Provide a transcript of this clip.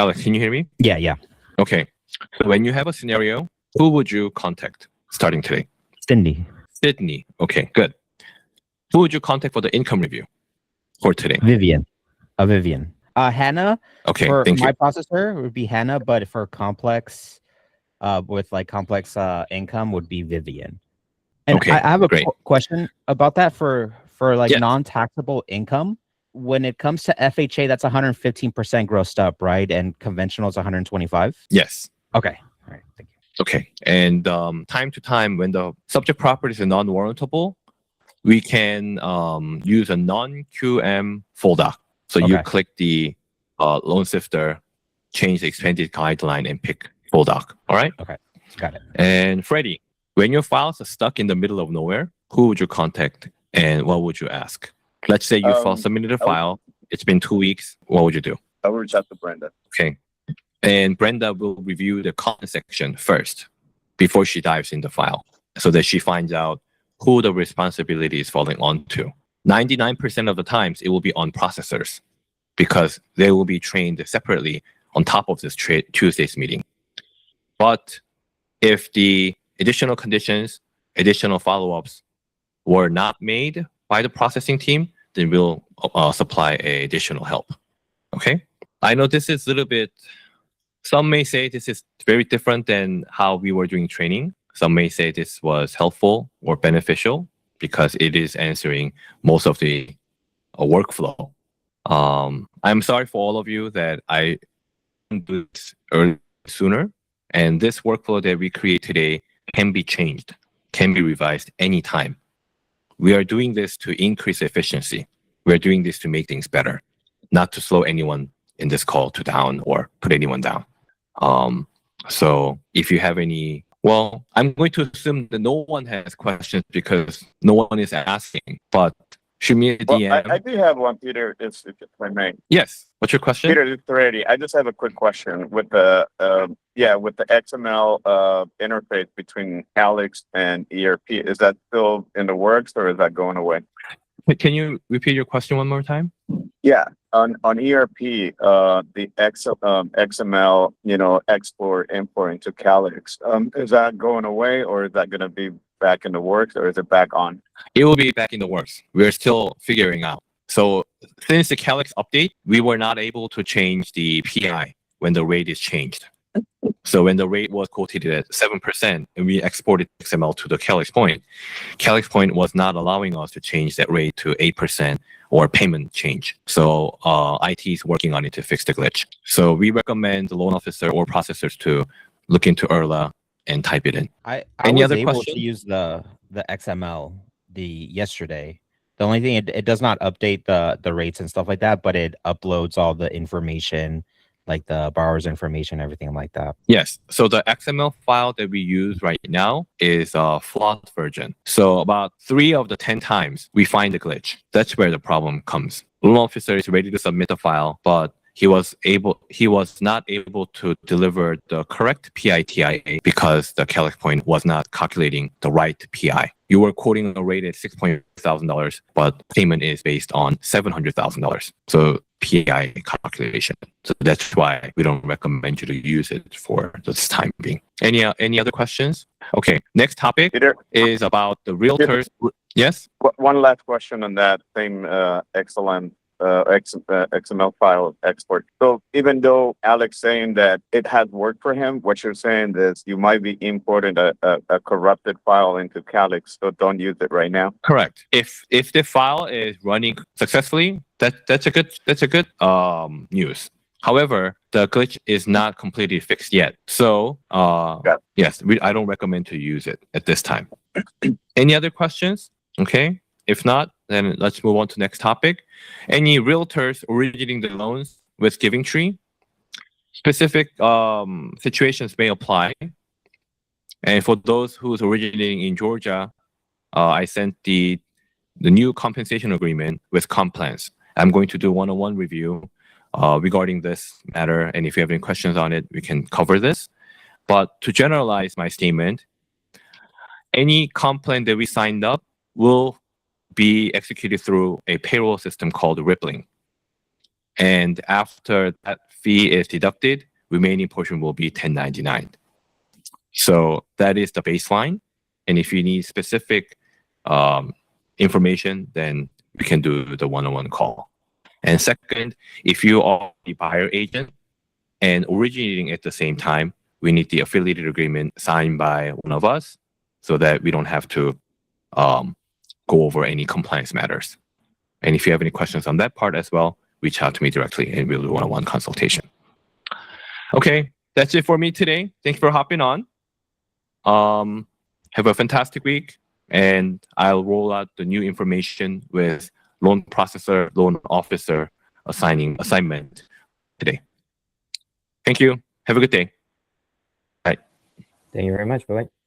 Alex, can you hear me? Yeah. Okay. So when you have a scenario, who would you contact starting today? Sydney. Okay, good. Who would you contact for the income review for today? Vivian. Hannah. Okay, for thank you. my processor would be Hannah, but for complex, with like complex income would be Vivian. And Okay, I have a great. question about that for like Yeah. non-taxable income. When it comes to FHA, that's 115% grossed up, right? And conventional is 125. Yes. Okay. All right. Thank you. Okay. And time to time, when the subject properties are non-warrantable, we can use a non-QM full doc. So you Okay. click the loan sifter, change the expanded guideline, and pick full doc. All right. Okay. Got it. And Freddie, when your files are stuck in the middle of nowhere, who would you contact and what would you ask? Let's say you submitted a file. It's been 2 weeks. What would you do? I will reach out to Brenda. Okay. And Brenda will review the comment section first before she dives in the file so that she finds out who the responsibility is falling onto. 99% of the times, it will be on processors because they will be trained separately on top of this Tuesday's meeting. But if the additional conditions, additional follow-ups were not made by the processing team, then we'll supply additional help. Okay? I know this is a little bit, some may say this is very different than how we were doing training. Some may say this was helpful or beneficial because it is answering most of the workflow. I'm sorry for all of you that I didn't do this sooner. And this workflow that we create today can be changed, can be revised anytime. We are doing this to increase efficiency. We're doing this to make things better, not to slow anyone in this call to down or put anyone down. So if you have any, well, I'm going to assume that no one has questions because no one is asking, but shoot me a DM. I do have one, Peter, if I may. Yes. What's your question? Peter, it's ready. I just have a quick question with the XML interface between Calyx and ERP. Is that still in the works or is that going away? Can you repeat your question one more time? Yeah, on ERP, the XML, export import into Calyx. Is that going away or is that going to be back in the works or is it back on? It will be back in the works. We're still figuring out. So since the Calyx update, we were not able to change the PI when the rate is changed. So when the rate was quoted at 7% and we exported XML to the Calyx Point, Calyx Point was not allowing us to change that rate to 8% or payment change. So IT is working on it to fix the glitch. So we recommend the loan officer or processors to look into ERLA and type it in. I Any was other able questions? to use the XML yesterday. The only thing it does not update the rates and stuff like that, but it uploads all the information, like the borrower's information, everything like that. Yes. So the XML file that we use right now is a flawed version. So about 3 of the 10 times we find the glitch. That's where the problem comes. Loan officer is ready to submit the file, but he was not able to deliver the correct PITIA because the Calyx Point was not calculating the right PI. You were quoting a rate at $6,000, but payment is based on $700,000. So PI calculation. So that's why we don't recommend you to use it for this time being. Any other questions? Okay, next topic Peter, is about the realtors. Yes? one last question on that same XML file export. So even though Alex saying that it has worked for him, what you're saying is you might be importing a corrupted file into Calyx, so don't use it right now. Correct. If the file is running successfully, that's a good news. However, the glitch is not completely fixed yet. So yes, I don't recommend to use it at this time. Any other questions? Okay. If not, then let's move on to next topic. Any realtors originating the loans with Giving Tree? Specific situations may apply. And for those who's originating in Georgia, I sent the new compensation agreement with comp plans. I'm going to do one-on-one review regarding this matter. And if you have any questions on it, we can cover this. But to generalize my statement, any comp plan that we signed up will be executed through a payroll system called Rippling. And after that fee is deducted, remaining portion will be 1099. So that is the baseline. And if you need specific information, then we can do the one-on-one call. And second, if you are the buyer agent and originating at the same time, we need the affiliated agreement signed by one of us so that we don't have to go over any compliance matters. And if you have any questions on that part as well, reach out to me directly and we'll do one-on-one consultation. Okay, that's it for me today. Thanks for hopping on. Have a fantastic week, and I'll roll out the new information with loan processor, loan officer assignment today. Thank you. Have a good day. Bye. Thank you very much. Bye-bye.